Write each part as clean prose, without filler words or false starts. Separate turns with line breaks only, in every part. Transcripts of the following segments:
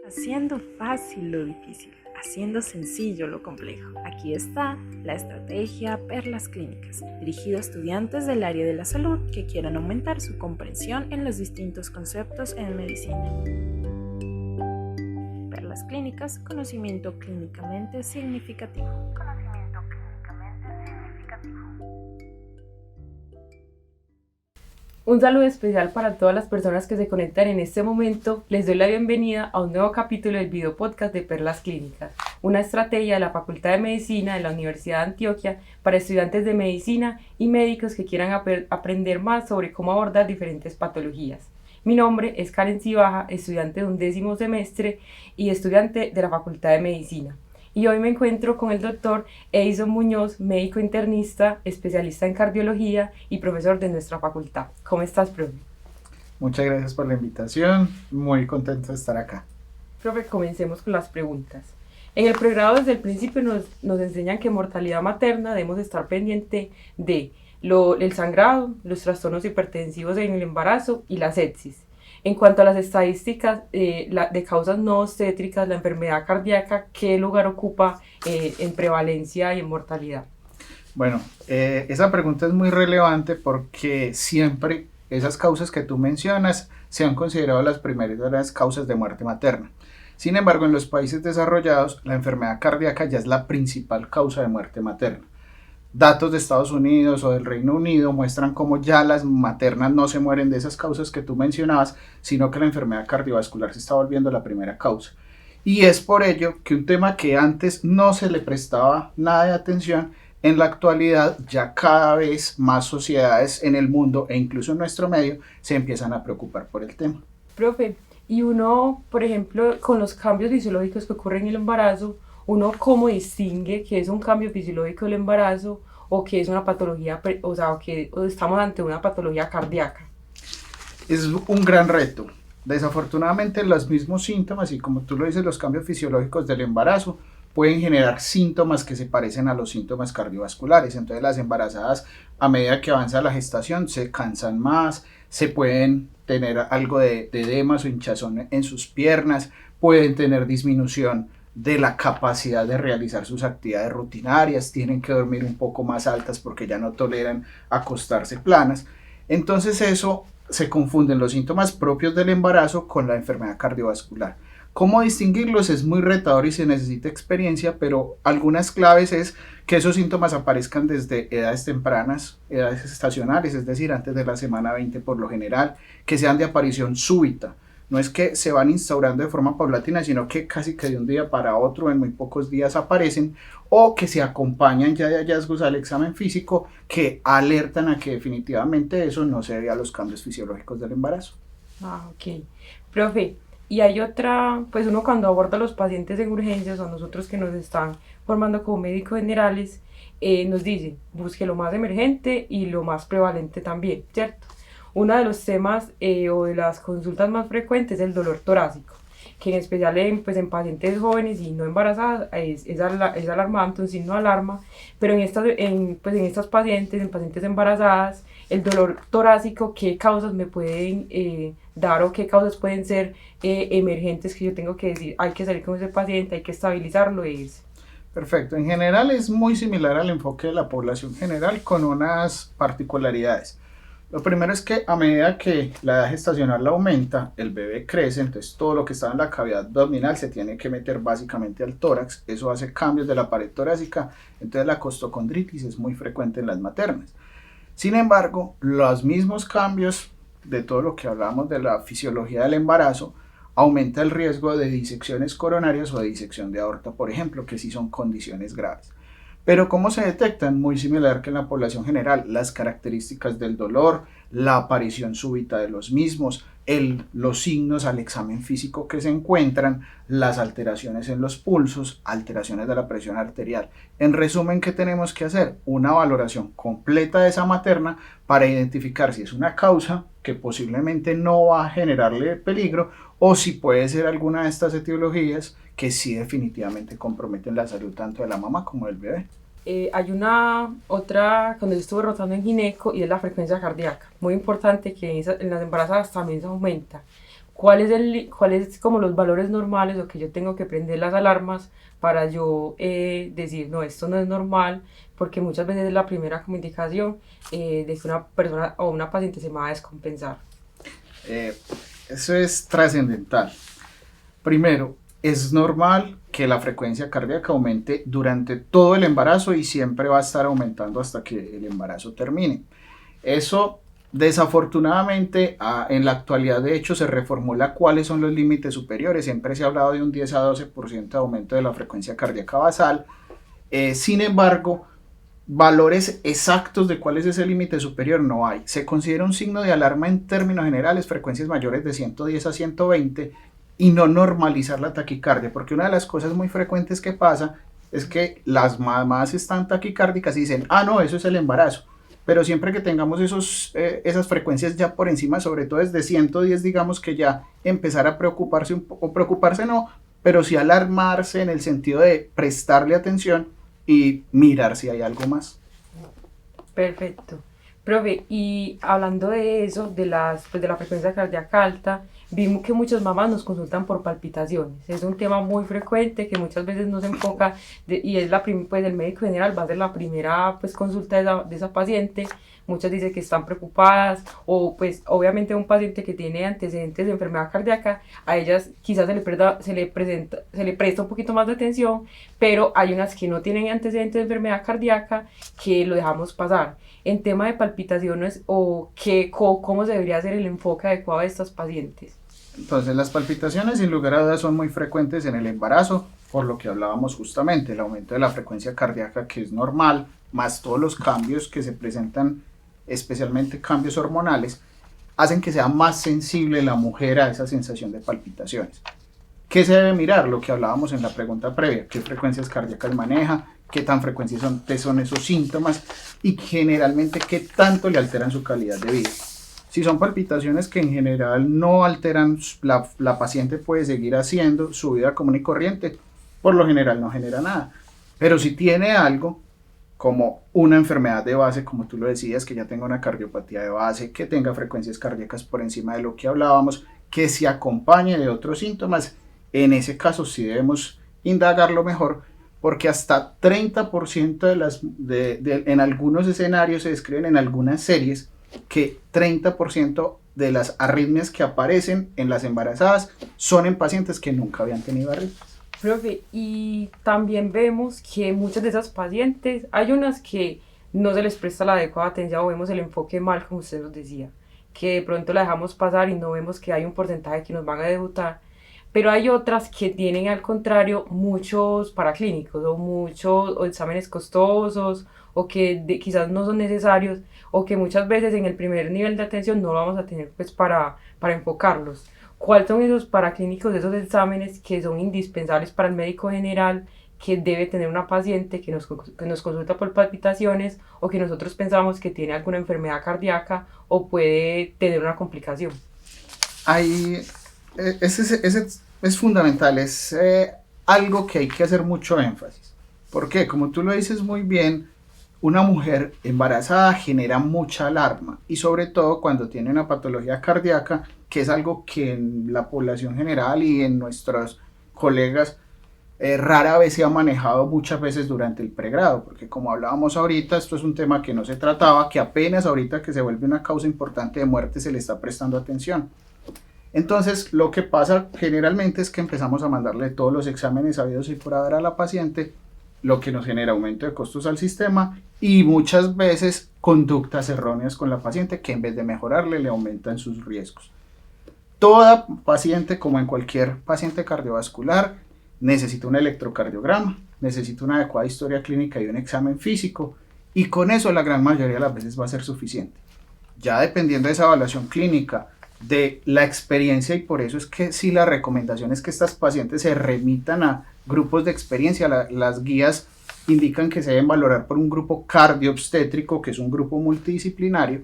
Haciendo fácil lo difícil, haciendo sencillo lo complejo. Aquí está la estrategia Perlas Clínicas, dirigido a estudiantes del área de la salud que quieran aumentar su comprensión en los distintos conceptos en medicina. Perlas Clínicas, conocimiento clínicamente significativo.
Un saludo especial para todas las personas que se conectan en este momento. Les doy la bienvenida a un nuevo capítulo del video podcast de Perlas Clínicas, una estrategia de la Facultad de Medicina de la Universidad de Antioquia para estudiantes de medicina y médicos que quieran aprender más sobre cómo abordar diferentes patologías. Mi nombre es Karen Cibaja, estudiante de 11º semestre y estudiante de la Facultad de Medicina. Y hoy me encuentro con el doctor Edison Muñoz, médico internista, especialista en cardiología y profesor de nuestra facultad. ¿Cómo estás, profe?
Muchas gracias por la invitación, muy contento de estar acá.
Profe, comencemos con las preguntas. En el pregrado desde el principio nos enseñan que en mortalidad materna debemos estar pendiente de el sangrado, los trastornos hipertensivos en el embarazo y la sepsis. En cuanto a las estadísticas de causas no obstétricas, la enfermedad cardíaca, ¿qué lugar ocupa en prevalencia y en mortalidad?
Bueno, esa pregunta es muy relevante porque siempre esas causas que tú mencionas se han considerado las primeras causas de muerte materna. Sin embargo, en los países desarrollados, la enfermedad cardíaca ya es la principal causa de muerte materna. Datos de Estados Unidos o del Reino Unido muestran cómo ya las maternas no se mueren de esas causas que tú mencionabas, sino que la enfermedad cardiovascular se está volviendo la primera causa. Y es por ello que un tema que antes no se le prestaba nada de atención, en la actualidad ya cada vez más sociedades en el mundo e incluso en nuestro medio se empiezan a preocupar por el tema.
Profe, y uno, por ejemplo, con los cambios fisiológicos que ocurren en el embarazo, ¿uno cómo distingue qué es un cambio fisiológico del embarazo o qué es una patología, o que estamos ante una patología cardíaca?
Es un gran reto. Desafortunadamente los mismos síntomas y como tú lo dices, los cambios fisiológicos del embarazo pueden generar síntomas que se parecen a los síntomas cardiovasculares. Entonces las embarazadas a medida que avanza la gestación se cansan más, se pueden tener algo de edemas o hinchazón en sus piernas, pueden tener disminución de la capacidad de realizar sus actividades rutinarias, tienen que dormir un poco más altas porque ya no toleran acostarse planas. Entonces eso se confunden los síntomas propios del embarazo con la enfermedad cardiovascular. ¿Cómo distinguirlos? Es muy retador y se necesita experiencia, pero algunas claves es que esos síntomas aparezcan desde edades tempranas, edades estacionales, es decir, antes de la semana 20 por lo general, que sean de aparición súbita. No es que se van instaurando de forma paulatina, sino que casi que de un día para otro, en muy pocos días aparecen, o que se acompañan ya de hallazgos al examen físico que alertan a que definitivamente eso no se debe a los cambios fisiológicos del embarazo.
Ok. Profe, y hay otra, pues uno cuando aborda a los pacientes en urgencias o nosotros que nos están formando como médicos generales, nos dicen, busque lo más emergente y lo más prevalente también, ¿cierto? Uno de los temas o de las consultas más frecuentes es el dolor torácico, que en especial en pacientes jóvenes y no embarazadas es alarmante, un signo de alarma, pero en estas pacientes, en pacientes embarazadas, el dolor torácico, ¿qué causas me pueden dar o qué causas pueden ser emergentes que yo tengo que decir, hay que salir con ese paciente, hay que estabilizarlo e irse?
Perfecto, en general es muy similar al enfoque de la población general con unas particularidades. Lo primero es que a medida que la edad gestacional aumenta, el bebé crece, entonces todo lo que está en la cavidad abdominal se tiene que meter básicamente al tórax, eso hace cambios de la pared torácica, entonces la costocondritis es muy frecuente en las maternas. Sin embargo, los mismos cambios de todo lo que hablamos de la fisiología del embarazo aumenta el riesgo de disecciones coronarias o de disección de aorta, por ejemplo, que sí son condiciones graves. Pero ¿cómo se detectan? Muy similar que en la población general, las características del dolor, la aparición súbita de los mismos, los signos al examen físico que se encuentran, las alteraciones en los pulsos, alteraciones de la presión arterial. En resumen, ¿qué tenemos que hacer? Una valoración completa de esa materna para identificar si es una causa que posiblemente no va a generarle peligro o si puede ser alguna de estas etiologías que sí definitivamente comprometen la salud tanto de la mamá como del bebé.
Hay una otra, cuando yo estuve rotando en gineco, y es la frecuencia cardíaca. Muy importante que en las embarazadas también se aumenta. cuál es como los valores normales o que yo tengo que prender las alarmas para yo decir, no, esto no es normal, porque muchas veces es la primera como indicación de que una persona o una paciente se me va a descompensar.
Eso es trascendental. Primero, es normal que la frecuencia cardíaca aumente durante todo el embarazo y siempre va a estar aumentando hasta que el embarazo termine. Eso, desafortunadamente, en la actualidad de hecho se reformula cuáles son los límites superiores. Siempre se ha hablado de un 10 a 12% de aumento de la frecuencia cardíaca basal. Sin embargo, valores exactos de cuál es ese límite superior no hay. Se considera un signo de alarma en términos generales frecuencias mayores de 110 a 120 y no normalizar la taquicardia, porque una de las cosas muy frecuentes que pasa es que las mamás están taquicárdicas y dicen, ah, no, eso es el embarazo. Pero siempre que tengamos esas frecuencias ya por encima, sobre todo desde 110, digamos que ya empezar a preocuparse un poco, preocuparse no, pero sí alarmarse en el sentido de prestarle atención y mirar si hay algo más.
Perfecto. Profe, y hablando de eso, pues de la frecuencia cardíaca alta, vimos que muchas mamás nos consultan por palpitaciones. Es un tema muy frecuente que muchas veces no se enfoca y es pues el médico general va a ser la primera pues consulta de esa paciente. Muchas dicen que están preocupadas o pues obviamente un paciente que tiene antecedentes de enfermedad cardíaca, a ellas quizás se le presta un poquito más de atención, pero hay unas que no tienen antecedentes de enfermedad cardíaca que lo dejamos pasar. En tema de palpitaciones cómo se debería hacer el enfoque adecuado de estas pacientes.
Entonces las palpitaciones sin lugar a dudas son muy frecuentes en el embarazo, por lo que hablábamos justamente, el aumento de la frecuencia cardíaca que es normal, más todos los cambios que se presentan, especialmente cambios hormonales, hacen que sea más sensible la mujer a esa sensación de palpitaciones. ¿Qué se debe mirar? Lo que hablábamos en la pregunta previa, qué frecuencias cardíacas maneja, qué tan frecuentes son esos síntomas y generalmente qué tanto le alteran su calidad de vida. Si son palpitaciones que en general no alteran, la paciente puede seguir haciendo su vida común y corriente, por lo general no genera nada. Pero si tiene algo como una enfermedad de base, como tú lo decías, que ya tenga una cardiopatía de base, que tenga frecuencias cardíacas por encima de lo que hablábamos, que se acompañe de otros síntomas, en ese caso sí debemos indagarlo mejor, porque hasta 30% en algunos escenarios se describen en algunas series que 30% de las arritmias que aparecen en las embarazadas son en pacientes que nunca habían tenido arritmias.
Profe, y también vemos que muchas de esas pacientes, hay unas que no se les presta la adecuada atención o vemos el enfoque mal, como usted nos decía, que de pronto la dejamos pasar y no vemos que hay un porcentaje que nos van a debutar, pero hay otras que tienen al contrario muchos paraclínicos o exámenes costosos o que quizás no son necesarios o que muchas veces en el primer nivel de atención no lo vamos a tener pues para enfocarlos. ¿Cuáles son esos paraclínicos, esos exámenes que son indispensables para el médico general que debe tener una paciente que nos consulta por palpitaciones o que nosotros pensamos que tiene alguna enfermedad cardíaca o puede tener una complicación?
Ese es fundamental, es algo que hay que hacer mucho énfasis. ¿Por qué? Como tú lo dices muy bien, una mujer embarazada genera mucha alarma y sobre todo cuando tiene una patología cardíaca, que es algo que en la población general y en nuestros colegas rara vez se ha manejado muchas veces durante el pregrado, porque como hablábamos ahorita, esto es un tema que no se trataba, que apenas ahorita que se vuelve una causa importante de muerte se le está prestando atención. Entonces lo que pasa generalmente es que empezamos a mandarle todos los exámenes habidos y por haber a la paciente, lo que nos genera aumento de costos al sistema y muchas veces conductas erróneas con la paciente que en vez de mejorarle le aumentan sus riesgos. Toda paciente, como en cualquier paciente cardiovascular, necesita un electrocardiograma, necesita una adecuada historia clínica y un examen físico y con eso la gran mayoría de las veces va a ser suficiente. Ya dependiendo de esa evaluación clínica, de la experiencia y por eso es que sí la recomendación es que estas pacientes se remitan a grupos de experiencia. Las guías indican que se deben valorar por un grupo cardiobstétrico que es un grupo multidisciplinario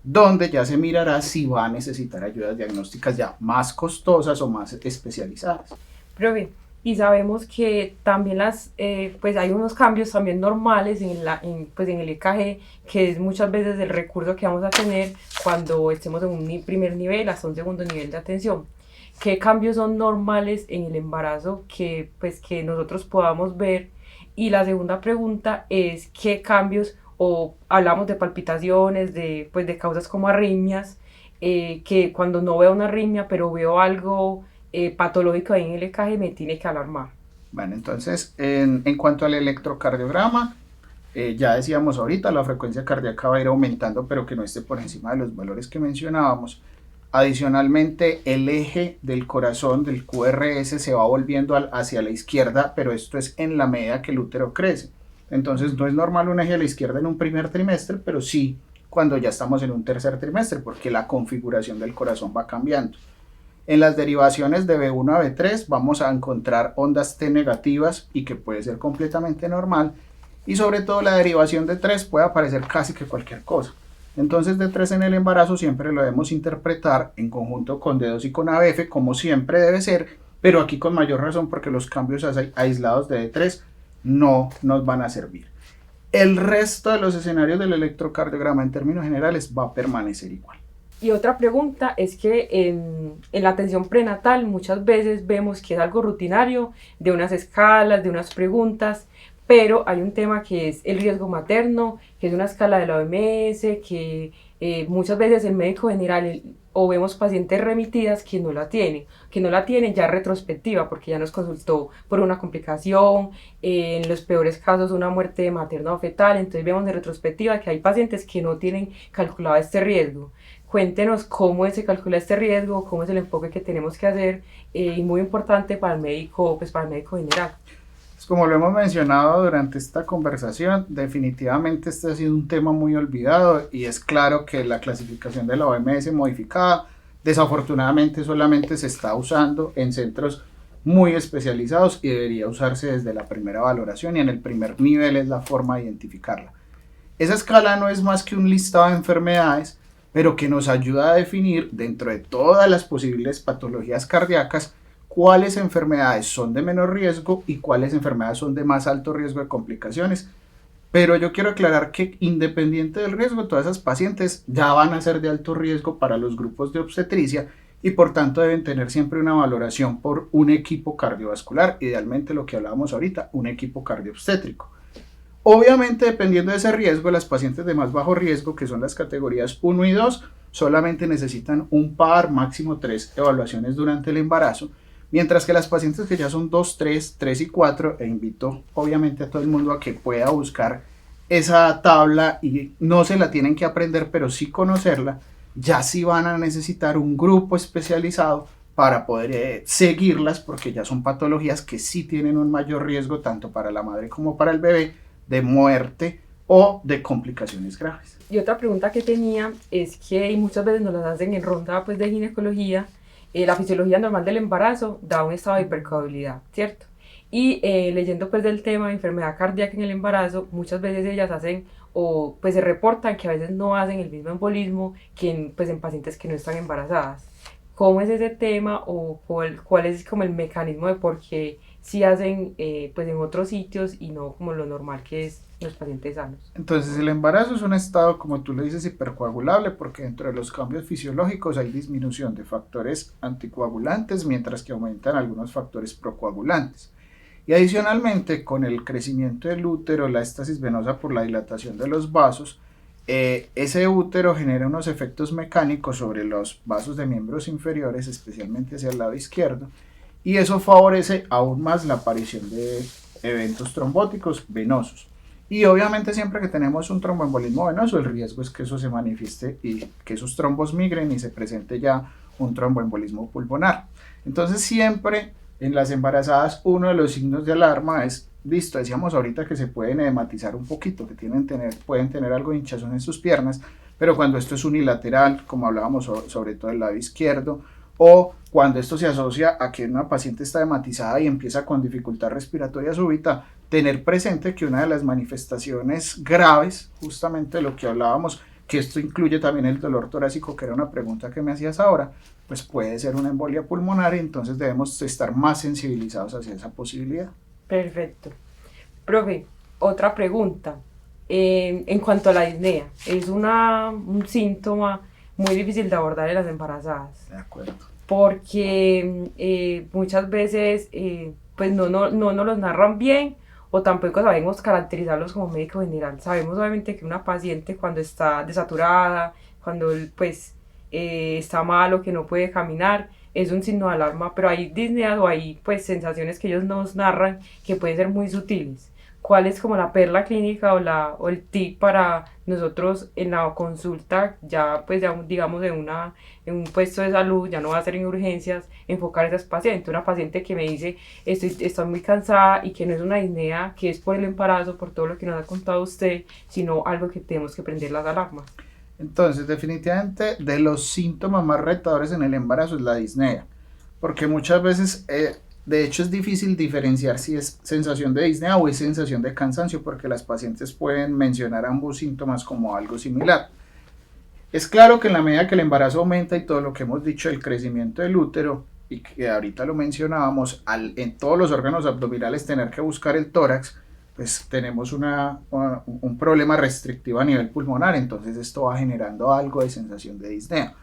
donde ya se mirará si va a necesitar ayudas diagnósticas ya más costosas o más especializadas.
Profe, y sabemos que también pues hay unos cambios también normales pues en el EKG, que es muchas veces el recurso que vamos a tener cuando estemos en un primer nivel hasta un segundo nivel de atención. qué cambios son normales en el embarazo que, pues, que nosotros podamos ver. Y la segunda pregunta es qué cambios, o hablamos de palpitaciones, de, pues, de causas como arritmias, que cuando no veo una arritmia, pero veo algo patológico ahí en el EKG, me tiene que alarmar.
Bueno, entonces, en cuanto al electrocardiograma, ya decíamos ahorita, la frecuencia cardíaca va a ir aumentando, pero que no esté por encima de los valores que mencionábamos. Adicionalmente, el eje del corazón del QRS se va volviendo hacia la izquierda, pero esto es en la medida que el útero crece. Entonces, no es normal un eje a la izquierda en un primer trimestre, pero sí cuando ya estamos en un tercer trimestre, porque la configuración del corazón va cambiando. En las derivaciones de B1 a B3 vamos a encontrar ondas T negativas y que puede ser completamente normal, y sobre todo la derivación de 3 puede aparecer casi que cualquier cosa. Entonces de 3 en el embarazo siempre lo debemos interpretar en conjunto con D2 y con ABF, como siempre debe ser, pero aquí con mayor razón porque los cambios aislados de D3 no nos van a servir. El resto de los escenarios del electrocardiograma en términos generales va a permanecer igual.
Y otra pregunta es que en la atención prenatal muchas veces vemos que es algo rutinario, de unas escalas, de unas preguntas, pero hay un tema que es el riesgo materno, que es una escala de la OMS, que muchas veces el médico general o vemos pacientes remitidas que no la tienen ya retrospectiva, porque ya nos consultó por una complicación, en los peores casos una muerte materna o fetal, entonces vemos en retrospectiva que hay pacientes que no tienen calculado este riesgo. Cuéntenos cómo se calcula este riesgo, cómo es el enfoque que tenemos que hacer, y muy importante para el médico, pues para el médico general.
Como lo hemos mencionado durante esta conversación, definitivamente este ha sido un tema muy olvidado y es claro que la clasificación de la OMS modificada desafortunadamente solamente se está usando en centros muy especializados y debería usarse desde la primera valoración, y en el primer nivel es la forma de identificarla. Esa escala no es más que un listado de enfermedades, pero que nos ayuda a definir dentro de todas las posibles patologías cardíacas cuáles enfermedades son de menor riesgo y cuáles enfermedades son de más alto riesgo de complicaciones. Pero yo quiero aclarar que independiente del riesgo, todas esas pacientes ya van a ser de alto riesgo para los grupos de obstetricia y por tanto deben tener siempre una valoración por un equipo cardiovascular, idealmente lo que hablábamos ahorita, un equipo cardiobstétrico. Obviamente, dependiendo de ese riesgo, las pacientes de más bajo riesgo, que son las categorías 1 y 2, solamente necesitan un par, máximo 3 evaluaciones durante el embarazo, mientras que las pacientes que ya son 2, 3 y 4, e invito obviamente a todo el mundo a que pueda buscar esa tabla y no se la tienen que aprender, pero sí conocerla, ya sí van a necesitar un grupo especializado para poder seguirlas, porque ya son patologías que sí tienen un mayor riesgo tanto para la madre como para el bebé de muerte o de complicaciones graves.
Y otra pregunta que tenía es que, y muchas veces nos las hacen en ronda pues, de ginecología, la fisiología normal del embarazo da un estado de hipercoagulabilidad, ¿cierto? Y leyendo pues del tema de enfermedad cardíaca en el embarazo, muchas veces ellas hacen o pues se reportan que a veces no hacen el mismo embolismo que en pacientes que no están embarazadas. ¿Cómo es ese tema o cuál es como el mecanismo de por qué sí hacen pues en otros sitios y no como lo normal que es los pacientes sanos?
Entonces el embarazo es un estado, como tú le dices, hipercoagulable, porque dentro de los cambios fisiológicos hay disminución de factores anticoagulantes, mientras que aumentan algunos factores procoagulantes. Y adicionalmente, con el crecimiento del útero, la éstasis venosa por la dilatación de los vasos, ese útero genera unos efectos mecánicos sobre los vasos de miembros inferiores, especialmente hacia el lado izquierdo, y eso favorece aún más la aparición de eventos trombóticos venosos. Y obviamente siempre que tenemos un tromboembolismo venoso, el riesgo es que eso se manifieste y que esos trombos migren y se presente ya un tromboembolismo pulmonar. Entonces siempre en las embarazadas uno de los signos de alarma es, listo, decíamos ahorita que se pueden edematizar un poquito, que pueden tener algo de hinchazón en sus piernas, pero cuando esto es unilateral, como hablábamos sobre todo el lado izquierdo, o cuando esto se asocia a que una paciente está edematizada y empieza con dificultad respiratoria súbita, tener presente que una de las manifestaciones graves, justamente lo que hablábamos, que esto incluye también el dolor torácico, que era una pregunta que me hacías ahora, pues puede ser una embolia pulmonar, y entonces debemos estar más sensibilizados hacia esa posibilidad.
Perfecto. Profe, otra pregunta. En cuanto a la disnea, es un síntoma muy difícil de abordar en las embarazadas.
De acuerdo.
porque muchas veces pues no nos los narran bien o tampoco sabemos caracterizarlos como médico general. Sabemos obviamente que una paciente cuando está desaturada, cuando pues está mal o que no puede caminar, es un signo de alarma, pero hay disneas o hay pues sensaciones que ellos nos narran que pueden ser muy sutiles. ¿Cuál es como la perla clínica o el tip para nosotros en la consulta, ya pues ya digamos en un puesto de salud, ya no va a ser en urgencias, enfocar a esas pacientes? Una paciente que me dice estoy muy cansada y que no es una disnea, que es por el embarazo, por todo lo que nos ha contado usted, sino algo que tenemos que prender las alarmas.
Entonces, definitivamente, de los síntomas más retadores en el embarazo es la disnea, porque muchas veces, de hecho, es difícil diferenciar si es sensación de disnea o es sensación de cansancio, porque las pacientes pueden mencionar ambos síntomas como algo similar. Es claro que en la medida que el embarazo aumenta y todo lo que hemos dicho, el crecimiento del útero, y que ahorita lo mencionábamos, en todos los órganos abdominales tener que buscar el tórax, pues tenemos un problema restrictivo a nivel pulmonar, entonces esto va generando algo de sensación de disnea.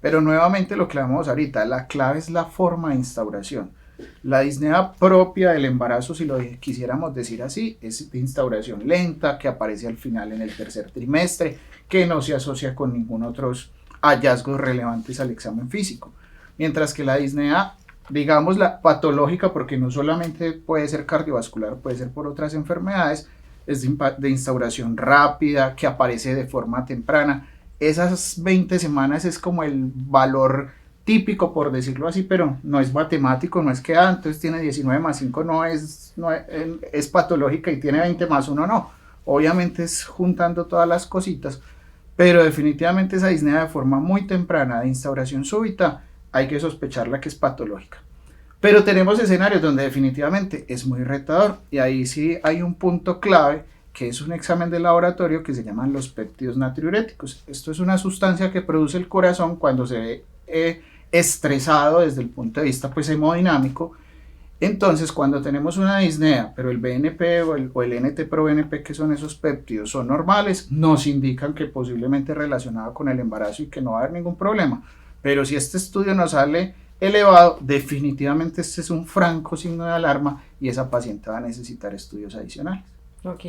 Pero nuevamente lo que hablamos ahorita, la clave es la forma de instauración. La disnea propia del embarazo, si lo quisiéramos decir así, es de instauración lenta, que aparece al final en el tercer trimestre, que no se asocia con ningún otro hallazgos relevantes al examen físico. Mientras que la disnea, digamos la patológica, porque no solamente puede ser cardiovascular, puede ser por otras enfermedades, es de instauración rápida, que aparece de forma temprana. Esas 20 semanas es como el valor típico, por decirlo así, pero no es matemático, no es que entonces tiene 19 más 5, es patológica y tiene 20 más 1, no. Obviamente es juntando todas las cositas, pero definitivamente esa disnea de forma muy temprana de instauración súbita hay que sospecharla que es patológica. Pero tenemos escenarios donde definitivamente es muy retador y ahí sí hay un punto clave que es un examen de laboratorio que se llaman los péptidos natriuréticos. Esto es una sustancia que produce el corazón cuando se ve estresado desde el punto de vista pues hemodinámico. Entonces cuando tenemos una disnea pero el BNP o el NT-proBNP, que son esos péptidos, son normales, nos indican que posiblemente es relacionado con el embarazo y que no va a haber ningún problema. Pero si este estudio nos sale elevado, definitivamente este es un franco signo de alarma y esa paciente va a necesitar estudios adicionales.
Ok,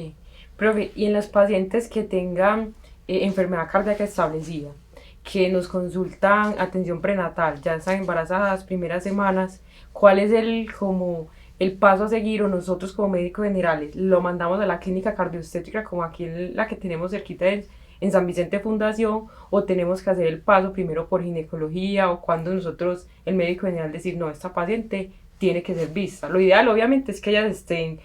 profe, y en las pacientes que tengan enfermedad cardíaca establecida, que nos consultan atención prenatal, ya están embarazadas, primeras semanas, ¿cuál es el paso a seguir? O nosotros como médicos generales, ¿lo mandamos a la clínica cardiobstétrica como aquí la que tenemos cerquita en San Vicente Fundación, o tenemos que hacer el paso primero por ginecología, o cuando nosotros, el médico general, decir, no, esta paciente tiene que ser vista? Lo ideal obviamente es que ellas estén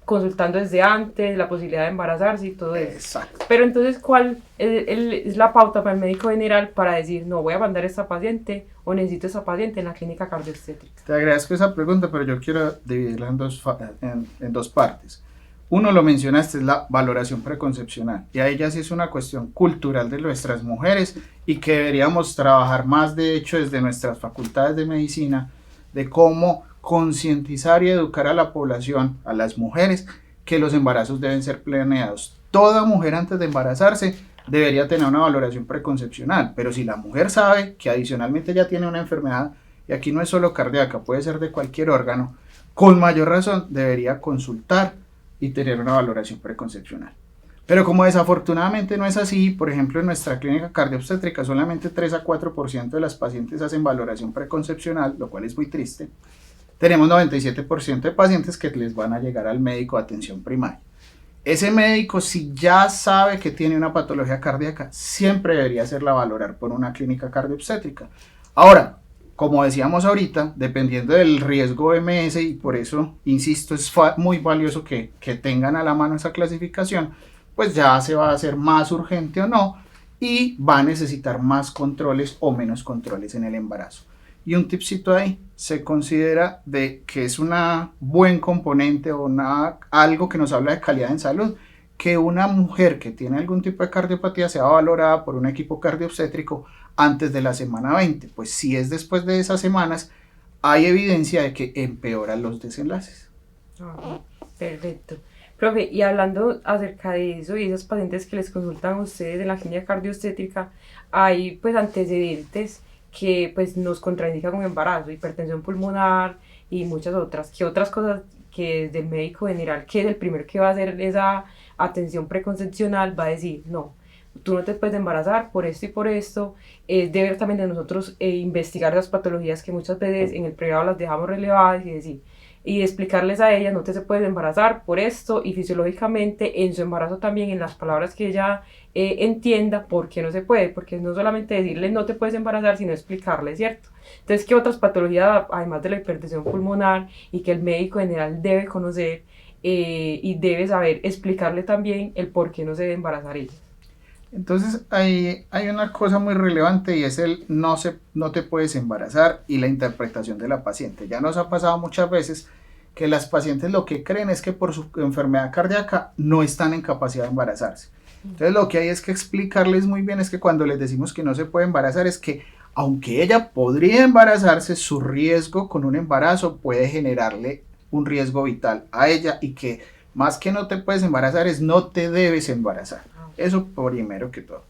consultando desde antes, la posibilidad de embarazarse y todo eso.
Exacto.
Pero entonces, ¿cuál es la pauta para el médico general para decir, no, voy a mandar a esta paciente o necesito a esta paciente en la clínica cardiobstétrica?
Te agradezco esa pregunta, pero yo quiero dividirla en dos partes. Uno, lo mencionaste, es la valoración preconcepcional, y a ella sí es una cuestión cultural de nuestras mujeres y que deberíamos trabajar más, de hecho, desde nuestras facultades de medicina, de cómo concientizar y educar a la población, a las mujeres, que los embarazos deben ser planeados. Toda mujer antes de embarazarse debería tener una valoración preconcepcional, pero si la mujer sabe que adicionalmente ya tiene una enfermedad, y aquí no es solo cardíaca, puede ser de cualquier órgano, con mayor razón debería consultar y tener una valoración preconcepcional. Pero como desafortunadamente no es así, por ejemplo en nuestra clínica cardiobstétrica solamente 3 a 4% de las pacientes hacen valoración preconcepcional, lo cual es muy triste. Tenemos 97% de pacientes que les van a llegar al médico de atención primaria. Ese médico, si ya sabe que tiene una patología cardíaca, siempre debería hacerla valorar por una clínica cardiobstétrica. Ahora, como decíamos ahorita, dependiendo del riesgo OMS, y por eso, insisto, es muy valioso que tengan a la mano esa clasificación, pues ya se va a hacer más urgente o no, y va a necesitar más controles o menos controles en el embarazo. Y un tipcito ahí, se considera de que es un buen componente o algo que nos habla de calidad en salud, que una mujer que tiene algún tipo de cardiopatía sea valorada por un equipo cardiobstétrico antes de la semana 20, pues si es después de esas semanas, hay evidencia de que empeoran los desenlaces.
Perfecto. Profe, y hablando acerca de eso y esas pacientes que les consultan a ustedes en la clínica cardiobstétrica, hay pues antecedentes que pues nos contraindica con embarazo, hipertensión pulmonar y muchas otras, que otras cosas que desde el médico general, que es el primero que va a hacer esa atención preconcepcional, va a decir, no, tú no te puedes embarazar por esto y por esto. Es deber también de nosotros investigar las patologías que muchas veces en el pregrado las dejamos relevadas y decir, y explicarles a ella, no te se puedes embarazar por esto, y fisiológicamente en su embarazo también, en las palabras que ella entienda por qué no se puede, porque no solamente decirle no te puedes embarazar, sino explicarle, ¿cierto? Entonces, ¿qué otras patologías, además de la hipertensión pulmonar, y que el médico general debe conocer y debe saber explicarle también el por qué no se debe embarazar ella?
Entonces hay una cosa muy relevante y es el no te puedes embarazar y la interpretación de la paciente. Ya nos ha pasado muchas veces que las pacientes lo que creen es que por su enfermedad cardíaca no están en capacidad de embarazarse. Entonces lo que hay es que explicarles muy bien es que cuando les decimos que no se puede embarazar es que aunque ella podría embarazarse, su riesgo con un embarazo puede generarle un riesgo vital a ella y que más que no te puedes embarazar es no te debes embarazar. Eso primero que todo.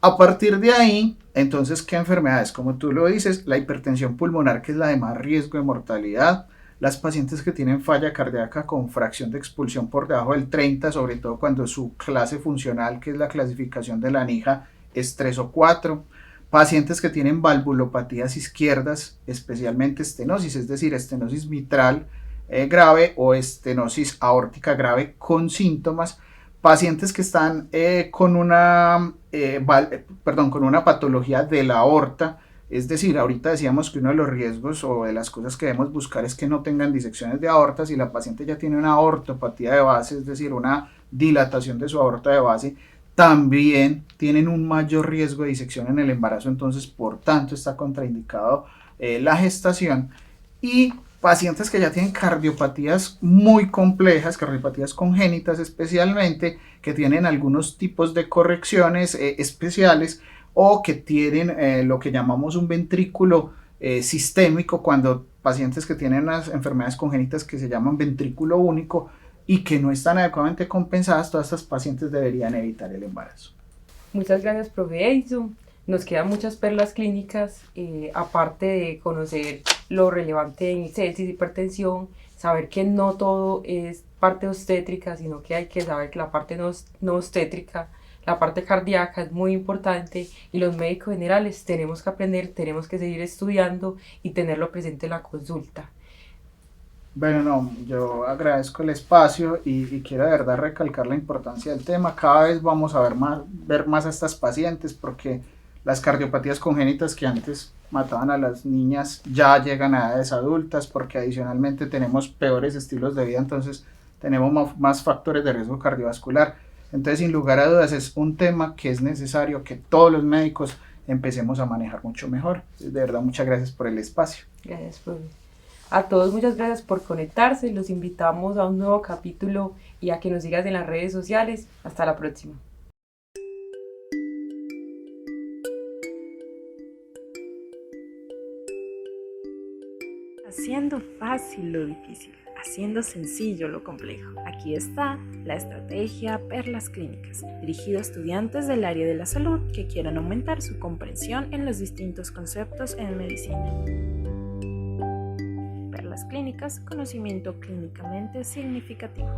A partir de ahí, entonces, ¿qué enfermedades? Como tú lo dices, la hipertensión pulmonar, que es la de más riesgo de mortalidad, las pacientes que tienen falla cardíaca con fracción de expulsión por debajo del 30, sobre todo cuando su clase funcional, que es la clasificación de la NIJA, es 3 o 4, pacientes que tienen valvulopatías izquierdas, especialmente estenosis, es decir, estenosis mitral grave o estenosis aórtica grave con síntomas, pacientes que están con una patología de la aorta, es decir, ahorita decíamos que uno de los riesgos o de las cosas que debemos buscar es que no tengan disecciones de aorta. Si la paciente ya tiene una aortopatía de base, es decir, una dilatación de su aorta de base, también tienen un mayor riesgo de disección en el embarazo, entonces por tanto está contraindicado la gestación. Y pacientes que ya tienen cardiopatías muy complejas, cardiopatías congénitas especialmente, que tienen algunos tipos de correcciones especiales o que tienen lo que llamamos un ventrículo sistémico, cuando pacientes que tienen unas enfermedades congénitas que se llaman ventrículo único y que no están adecuadamente compensadas, todas estas pacientes deberían evitar el embarazo.
Muchas gracias, profe Edison. Nos quedan muchas perlas clínicas, aparte de conocer lo relevante en sepsis, hipertensión, saber que no todo es parte obstétrica, sino que hay que saber que la parte no obstétrica, la parte cardíaca es muy importante, y los médicos generales tenemos que aprender, tenemos que seguir estudiando y tenerlo presente en la consulta.
Bueno, no, yo agradezco el espacio y quiero de verdad recalcar la importancia del tema. Cada vez vamos a ver más a estas pacientes, porque las cardiopatías congénitas que antes mataban a las niñas ya llegan a edades adultas, porque adicionalmente tenemos peores estilos de vida, entonces tenemos más factores de riesgo cardiovascular. Entonces, sin lugar a dudas, es un tema que es necesario que todos los médicos empecemos a manejar mucho mejor. De verdad, muchas gracias por el espacio.
Gracias, profe. A todos muchas gracias por conectarse, los invitamos a un nuevo capítulo y a que nos sigas en las redes sociales. Hasta la próxima.
Haciendo fácil lo difícil, haciendo sencillo lo complejo. Aquí está la estrategia Perlas Clínicas, dirigido a estudiantes del área de la salud que quieran aumentar su comprensión en los distintos conceptos en medicina. Perlas Clínicas, conocimiento clínicamente significativo.